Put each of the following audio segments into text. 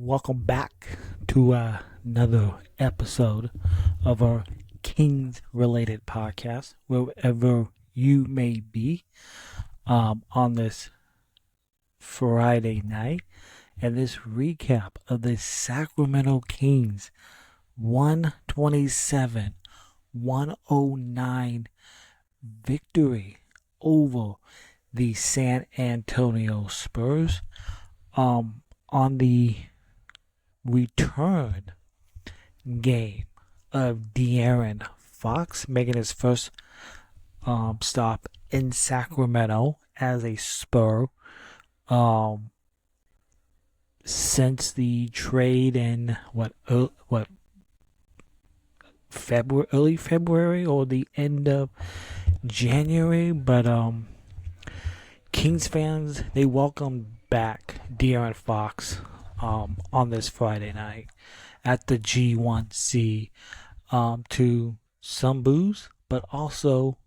welcome back to another episode of our Kings related podcast, wherever you may be on this Friday night. And this recap of the Sacramento Kings 127-109 victory over the San Antonio Spurs on the return game of De'Aaron Fox making his first stop in Sacramento as a Spur since the trade in early February or the end of January. But Kings fans, they welcomed back De'Aaron Fox on this Friday night at the G1C to some boos, but also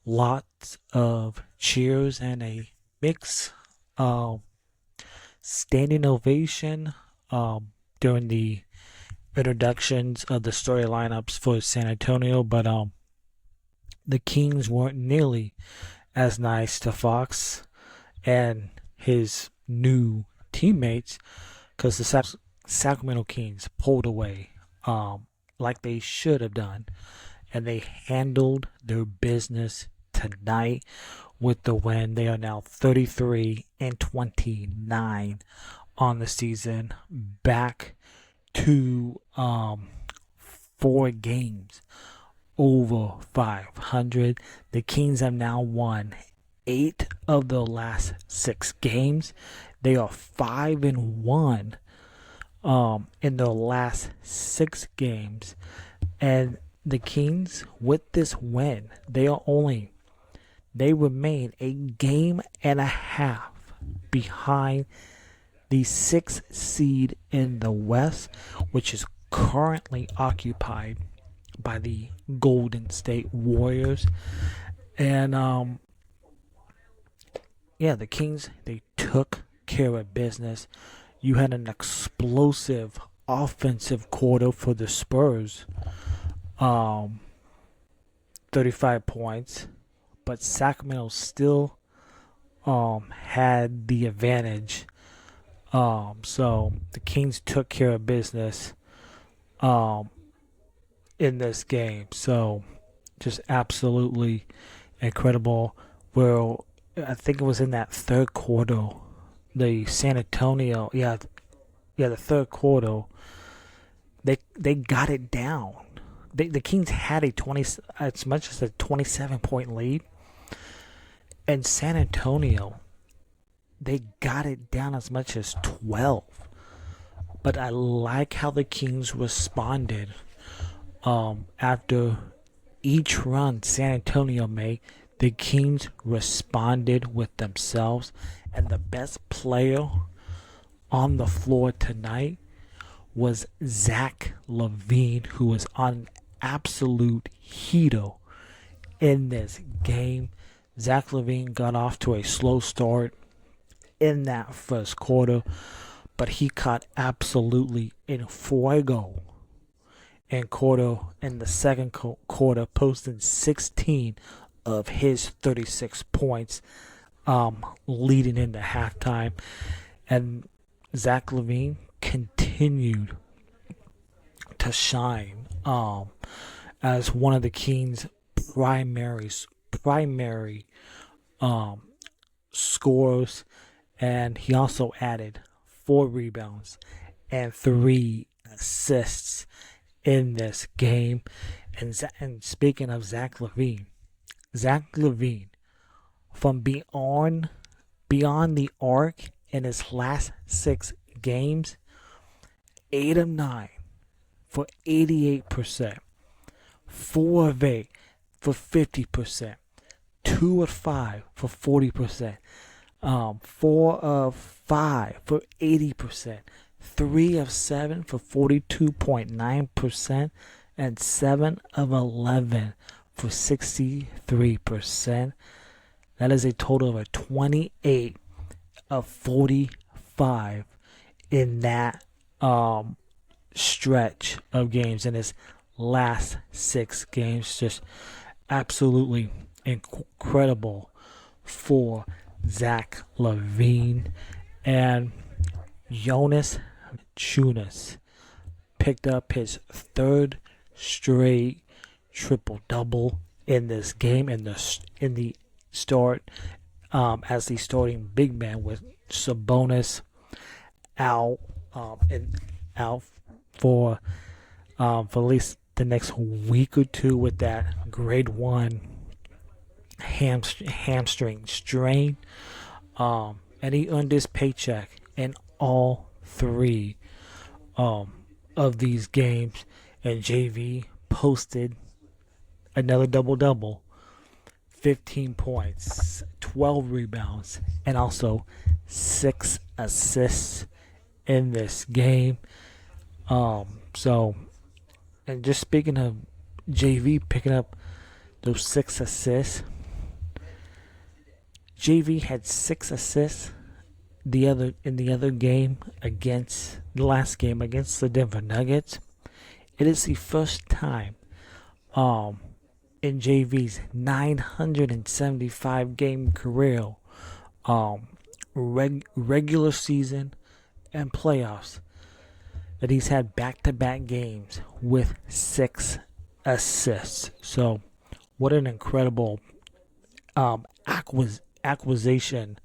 lots of cheers and a mix standing ovation during the introductions of the story lineups for San Antonio. But the Kings weren't nearly as nice to Fox and his new teammates, because the Sacramento Kings pulled away like they should have done, and they handled their business tonight with the win. They are now 33-29 on the season, back to 4 games over 500. The Kings have now won 8 of the last 6 games. They are 5-1 in their last 6 games. And the Kings, with this win, they remain a game and a half behind the 6th seed in the West, which is currently occupied by the Golden State Warriors. And the Kings, they took care of business. You had an explosive offensive quarter for the Spurs, 35 points, but Sacramento still had the advantage. So the Kings took care of business in this game. So just absolutely incredible. Well, I think it was in that third quarter, the San Antonio, the third quarter, they got it down. The Kings had as much as a 27-point lead, and San Antonio, they got it down as much as 12. But I like how the Kings responded after each run San Antonio made. The Kings responded with themselves, and the best player on the floor tonight was Zach LaVine, who was on an absolute heater in this game. Zach LaVine got off to a slow start in that first quarter, but he caught absolutely in fuego in the second quarter, posting 16 of his 36 points, leading into halftime. And Zach LaVine continued to shine as one of the Kings' primary scorers, and he also added 4 rebounds and 3 assists in this game. And speaking of Zach LaVine, from beyond the arc in his last 6 games, 8 of 9 for 88%, 4 of 8 for 50%, 2 of 5 for 40%, 4 of 5 for 80%, 3 of 7 for 42.9%, and 7 of 11 for 63%. That is a total of 28 of 45 in that stretch of games in his last 6 games. Just absolutely incredible for Zach LaVine. And Jonas Valanciunas picked up his third straight triple double in this game in the start as the starting big man with Sabonis out and out for at least the next week or two with that grade 1 hamstring strain. And he earned his paycheck in all 3 of these games. And JV posted another double-double, 15 points, 12 rebounds, and also 6 assists in this game. And just speaking of JV picking up those 6 assists, JV had 6 assists in the other game against the last game against the Denver Nuggets. It is the first time in JV's 975 game career, regular season and playoffs, that he's had back-to-back games with 6 assists. So, what an incredible acquisition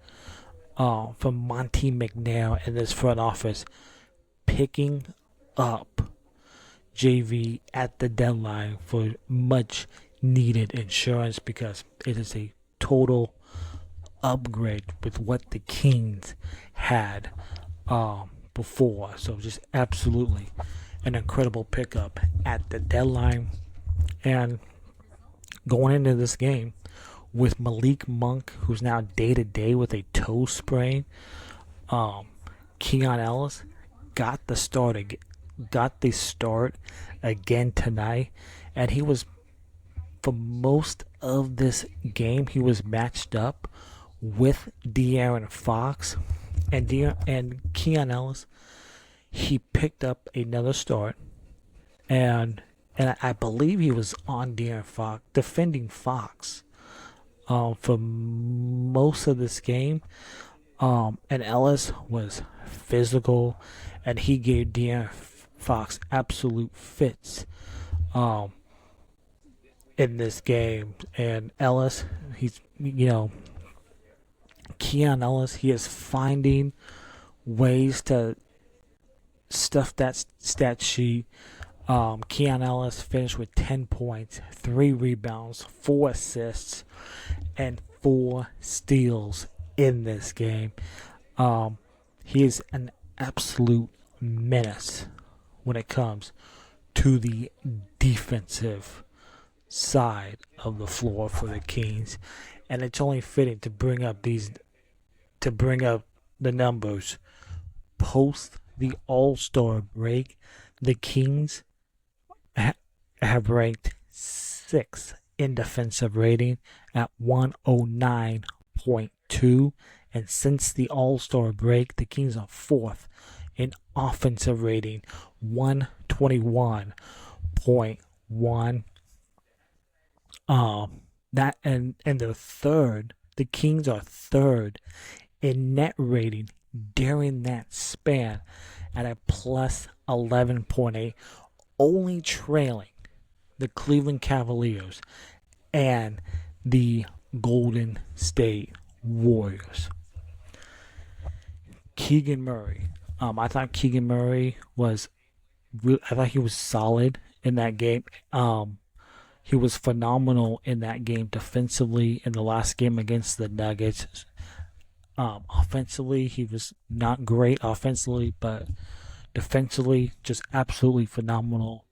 from Monty McNair in this front office, picking up JV at the deadline for much needed insurance, because it is a total upgrade with what the Kings had before. So just absolutely an incredible pickup at the deadline. And going into this game with Malik Monk, who's now day-to-day with a toe sprain, Keon Ellis got the start again tonight, and he was, for most of this game, he was matched up with De'Aaron Fox, and Keon Ellis, he picked up another start, and I believe he was on De'Aaron Fox, defending Fox for most of this game, and Ellis was physical, and he gave De'Aaron Fox absolute fits in this game. And Ellis, Keon Ellis, he is finding ways to stuff that stat sheet. Keon Ellis finished with 10 points, 3 rebounds, 4 assists, and 4 steals in this game. He is an absolute menace when it comes to the defensive side of the floor for the Kings, and it's only fitting to bring up the numbers. Post the All-Star break, the Kings have ranked 6th in defensive rating at 109.2, and since the All-Star break, the Kings are 4th in offensive rating, 121.1. That and they're third. The Kings are third in net rating during that span at a plus 11.8, only trailing the Cleveland Cavaliers and the Golden State Warriors. Keegan Murray. I thought Keegan Murray was solid in that game. He was phenomenal in that game defensively in the last game against the Nuggets. Offensively, he was not great offensively, but defensively, just absolutely phenomenal.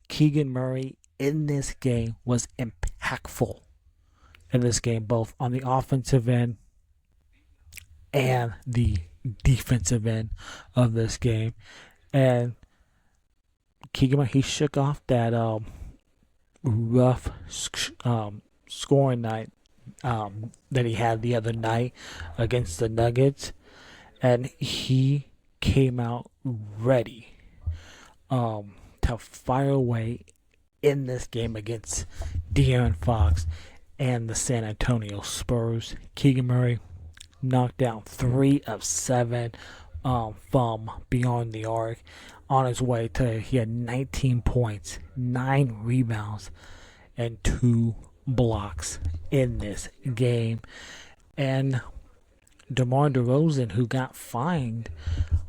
Keegan Murray in this game was impactful in this game, both on the offensive end and the defensive end of this game. And Keegan Murray, he shook off that rough scoring night that he had the other night against the Nuggets, and he came out ready to fire away in this game against De'Aaron Fox and the San Antonio Spurs. Keegan Murray knocked down 3 of 7 from beyond the arc. On his way to, he had 19 points, 9 rebounds, and 2 blocks in this game. And DeMar DeRozan, who got fined,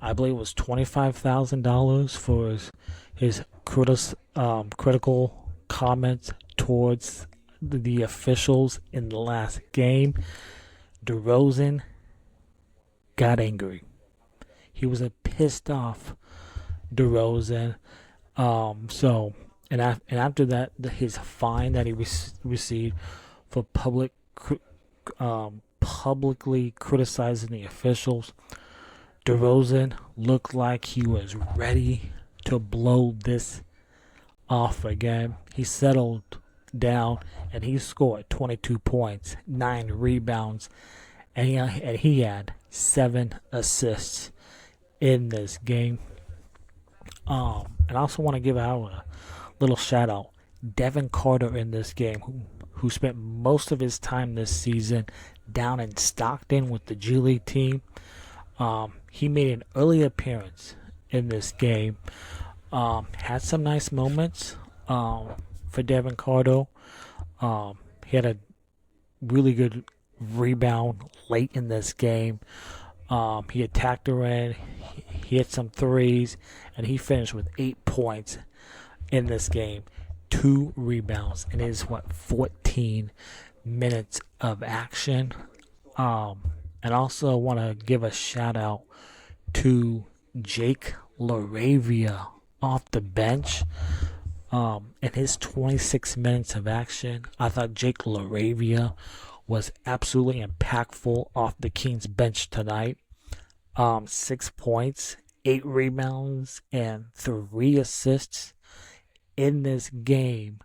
I believe it was $25,000 for his critical comments towards the officials in the last game. DeRozan got angry. He was a pissed off DeRozan. And after that, his fine that he received for publicly criticizing the officials, DeRozan looked like he was ready to blow this off again. He settled down and he scored 22 points, 9 rebounds, and he had 7 assists in this game. And I also want to give out a little shout out. Devin Carter in this game, who spent most of his time this season down in Stockton with the G League team. He made an early appearance in this game. Had some nice moments for Devin Carter. He had a really good rebound late in this game. He attacked the rim. He hit some threes, and he finished with 8 points in this game, 2 rebounds, and it is 14 minutes of action. And also want to give a shout out to Jake LaRavia off the bench. In his 26 minutes of action, I thought Jake LaRavia was absolutely impactful off the Kings bench tonight. 6 points, 8 rebounds, and 3 assists in this game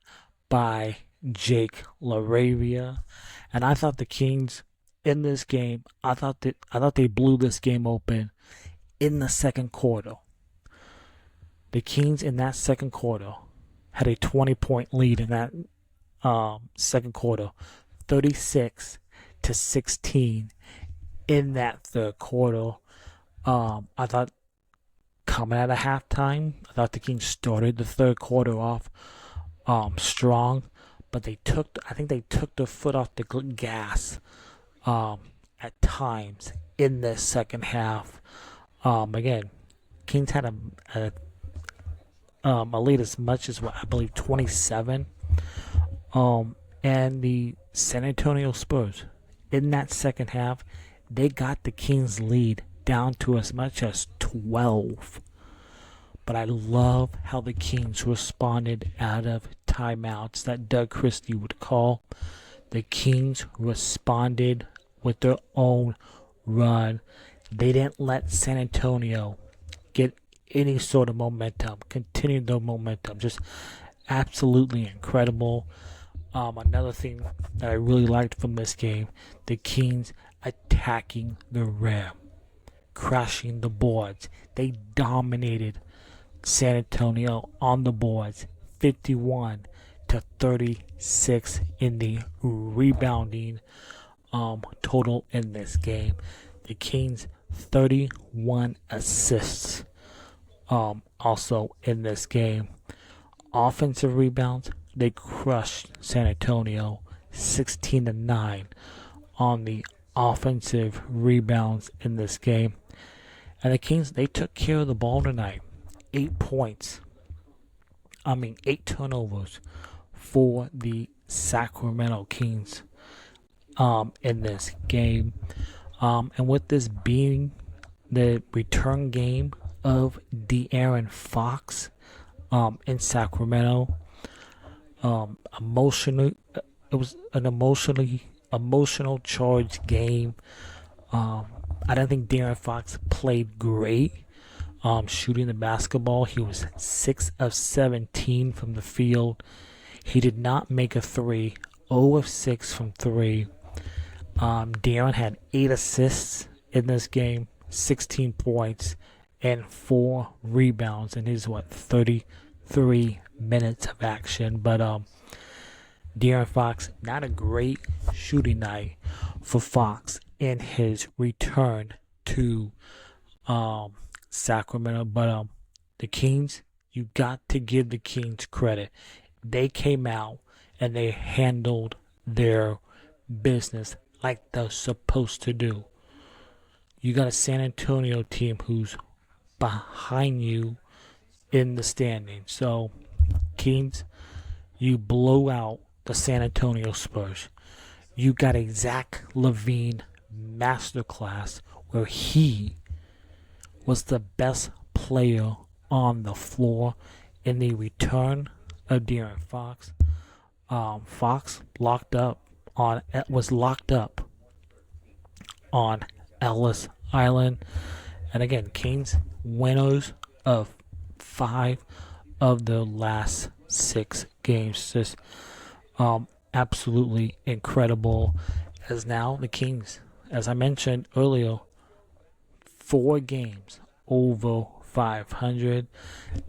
by Jake LaRavia. And I thought the Kings in this game, I thought they blew this game open in the second quarter. The Kings in that second quarter had a 20-point lead in that second quarter, 36-16 in that third quarter. I thought coming out of halftime, I thought the Kings started the third quarter off strong, but I think they took their foot off the gas at times in the second half. Again, Kings had a lead as much as I believe 27. And the San Antonio Spurs in that second half, they got the Kings lead down to as much as 12. But I love how the Kings responded out of timeouts that Doug Christie would call. The Kings responded with their own run. They didn't let San Antonio get any sort of momentum, continue their momentum. Just absolutely incredible. Another thing that I really liked from this game, the Kings attacking the rim, crashing the boards. They dominated San Antonio on the boards, 51-36 in the rebounding total in this game. The Kings 31 assists also in this game. Offensive rebounds, they crushed San Antonio 16-9 on the offensive rebounds in this game. And the Kings, they took care of the ball tonight. 8 turnovers for the Sacramento Kings in this game. And with this being the return game of De'Aaron Fox in Sacramento, it was an emotional charged game. I don't think De'Aaron Fox played great shooting the basketball. He was 6 of 17 from the field. He did not make a 3, 0 of 6 from 3. De'Aaron had 8 assists in this game, 16 points, and 4 rebounds in his 33 minutes of action. But De'Aaron Fox, not a great shooting night for Fox in his return to Sacramento. But the Kings, you got to give the Kings credit. They came out and they handled their business like they're supposed to do. You got a San Antonio team who's behind you in the standings. So, Kings, you blow out the San Antonio Spurs. You got a Zach LaVine masterclass where he was the best player on the floor in the return of De'Aaron Fox. Fox was locked up on Ellis Island. And again, Kings winners of 5 of the last 6 games. Just absolutely incredible. As now the Kings, as I mentioned earlier, 4 games over 500,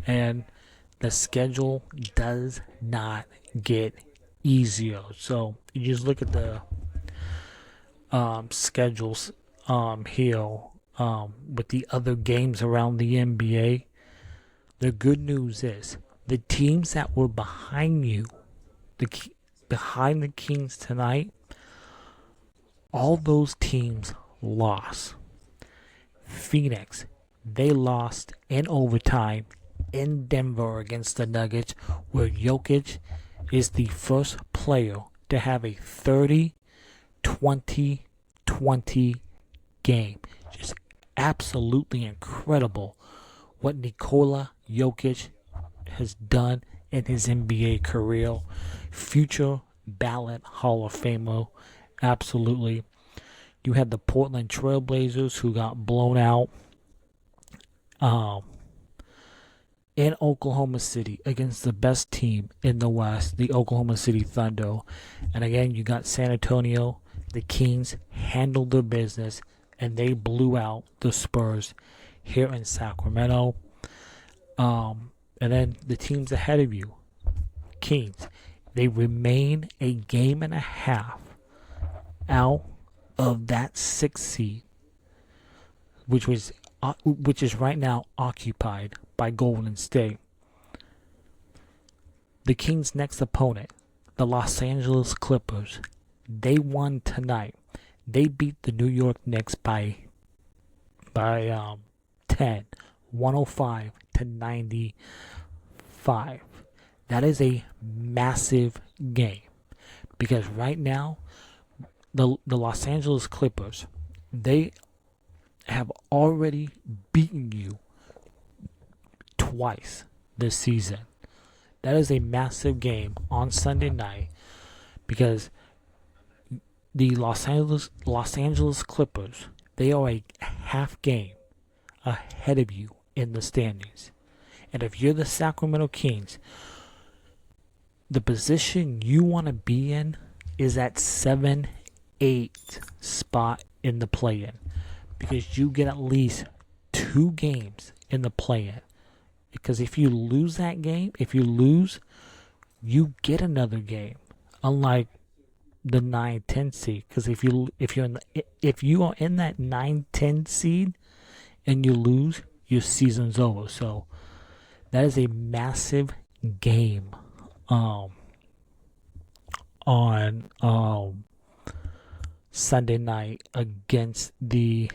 and the schedule does not get easier. So you just look at the schedules here with the other games around the NBA. The good news is the teams that were behind you, behind the Kings tonight, all those teams lost. Phoenix, they lost in overtime in Denver against the Nuggets, where Jokic is the first player to have a 30-20-20 game. Just absolutely incredible what Nikola Jokic has done in his NBA career. Future ballot Hall of Famer. Absolutely. You had the Portland Trailblazers who got blown out in Oklahoma City against the best team in the West, the Oklahoma City Thunder. And again, you got San Antonio. The Kings handled their business and they blew out the Spurs here in Sacramento. And then the teams ahead of you, Kings, they remain a game and a half out of that 6th seed, which is right now occupied by Golden State. The Kings' next opponent, the Los Angeles Clippers, they won tonight. They beat the New York Knicks by 10, 105-95. That is a massive game because right now the Los Angeles Clippers, they have already beaten you twice this season. That is a massive game on Sunday night because the Los Angeles Clippers, they are a half game ahead of you in the standings. And if you're the Sacramento Kings, the position you want to be in is at 7-8 spot in the play-in, because you get at least 2 games in the play-in. Because if you lose that game, you get another game. Unlike the 9-10 seed, because if you are in that 9-10 seed and you lose, your season's over. So that is a massive game on Sunday night against the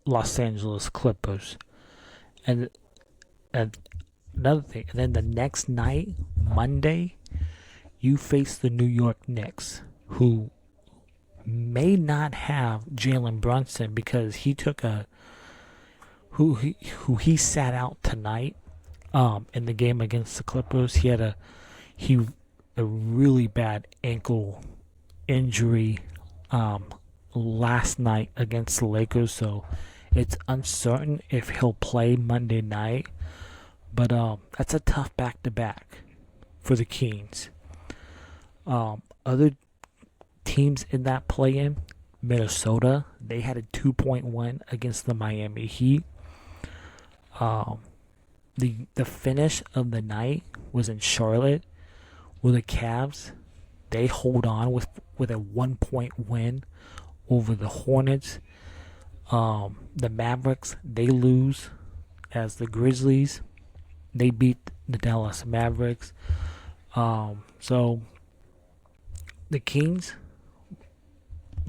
Los Angeles Clippers. And another thing, and then the next night, Monday, you face the New York Knicks, who may not have Jalen Brunson because he took who he sat out tonight in the game against the Clippers. He had a really bad ankle injury last night against the Lakers, so it's uncertain if he'll play Monday night. But that's a tough back-to-back for the Kings. Other teams in that play-in, Minnesota, they had a 2-point win against the Miami Heat. Um, the finish of the night was in Charlotte, where the Cavs they hold on with a 1 point win over the Hornets. The Mavericks they lose as the Grizzlies they beat the Dallas Mavericks. So the Kings,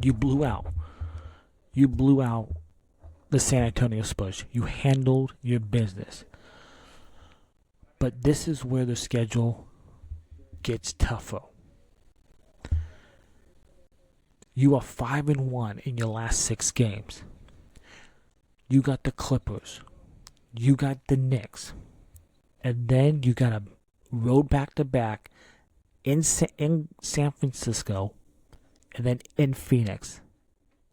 you blew out. You blew out the San Antonio Spurs. You handled your business. But this is where the schedule gets tougher. You are 5-1 in your last 6 games. You got the Clippers. You got the Knicks. And then you got a road back-to-back in San Francisco and then in Phoenix.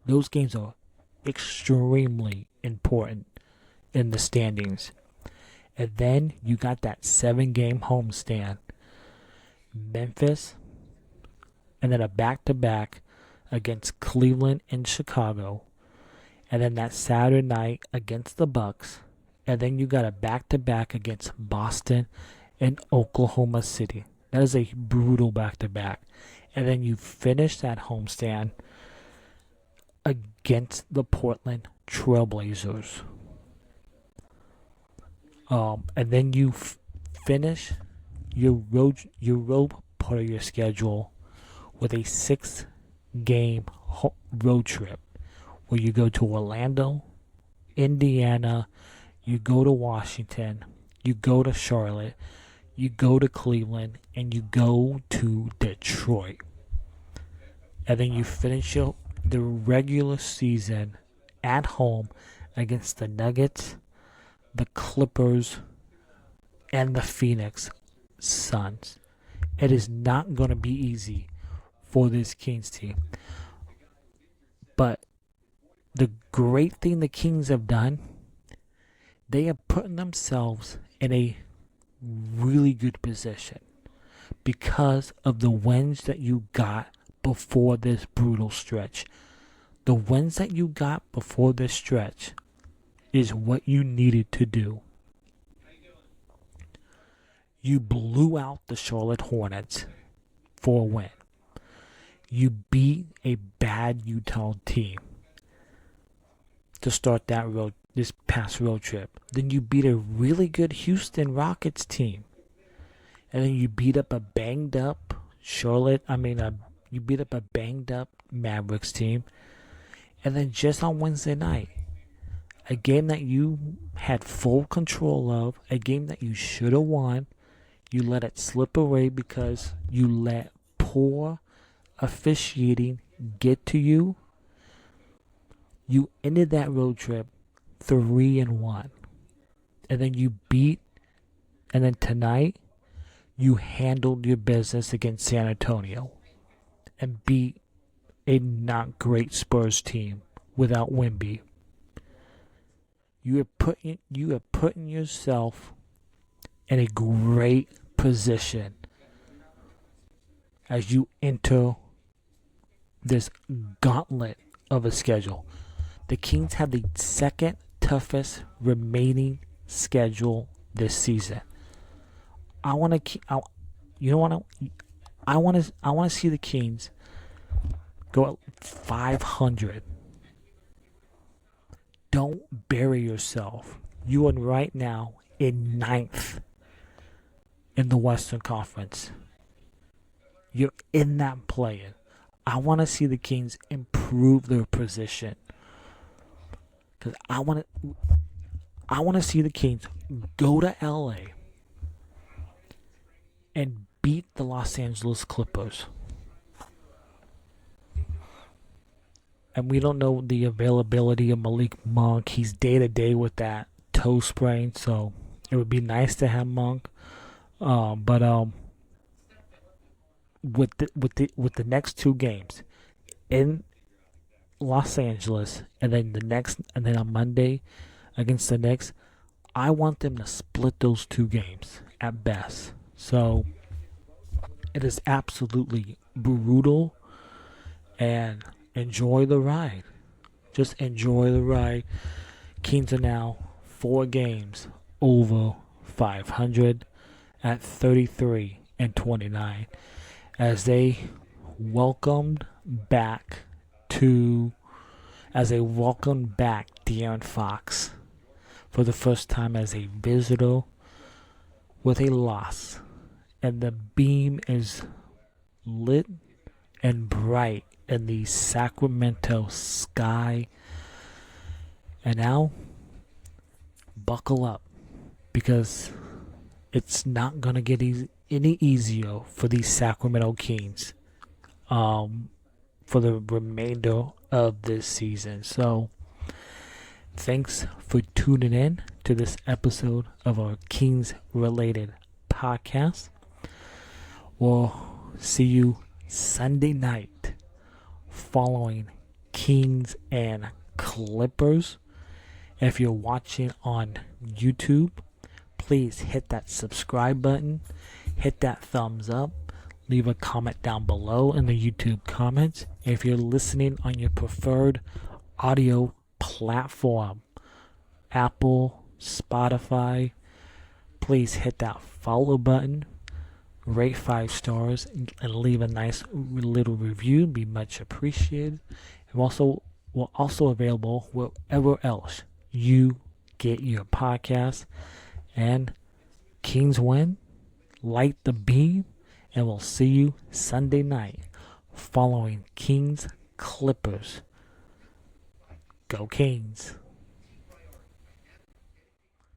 Those games are extremely important in the standings. And then you got that 7-game homestand. Memphis, and then a back-to-back against Cleveland and Chicago. And then that Saturday night against the Bucks. And then you got a back-to-back against Boston and Oklahoma City. That is a brutal back-to-back. And then you finish that homestand against the Portland Trailblazers. And then you finish your road part of your schedule with a 6-game road trip where you go to Orlando, Indiana, you go to Washington, you go to Charlotte, you go to Cleveland, and you go to Detroit. And then you finish the regular season at home against the Nuggets, the Clippers, and the Phoenix Suns. It is not going to be easy for this Kings team. But the great thing the Kings have done, they have put themselves in a really good position because of the wins that you got before this brutal stretch. The wins that you got before this stretch is what you needed to do. You blew out the Charlotte Hornets for a win. You beat a bad Utah team to start this past road trip. Then you beat a really good Houston Rockets team. And then you beat up a banged up you beat up a banged up Mavericks team. And then just on Wednesday night, a game that you had full control of, a game that you should have won, you let it slip away because you let poor officiating get to you. You ended that road trip 3-1. And then tonight, you handled your business against San Antonio and beat a not great Spurs team without Wemby. You are putting yourself in a great position as you enter this gauntlet of a schedule. The Kings have the second toughest remaining schedule this season. I want to see the Kings go at 500. Don't bury yourself. You are right now in 9th in the Western Conference. You're in that play-in. I want to see the Kings improve their position. Because I want to see the Kings go to LA and beat the Los Angeles Clippers. And we don't know the availability of Malik Monk. He's day-to-day with that toe sprain, so it would be nice to have Monk. But with the next 2 games in Los Angeles, and then on Monday against the Knicks, I want them to split those 2 games at best. So it is absolutely brutal, and enjoy the ride. Just enjoy the ride. Kings are now 4 games over 500 at 33-29 as they welcomed back De'Aaron Fox for the first time as a visitor with a loss. And the beam is lit and bright in the Sacramento sky. And now, buckle up, because it's not going to get any easier for these Sacramento Kings for the remainder of this season. So, thanks for tuning in to this episode of our Kings-related podcast. We'll see you Sunday night following Kings and Clippers. If you're watching on YouTube, please hit that subscribe button, hit that thumbs up, leave a comment down below in the YouTube comments. If you're listening on your preferred audio platform, Apple, Spotify, please hit that follow button, rate 5 stars, and leave a nice little review. Be much appreciated. And we're also available wherever else you get your podcast. And Kings win, light the beam, and we'll see you Sunday night following Kings Clippers. Go Kings.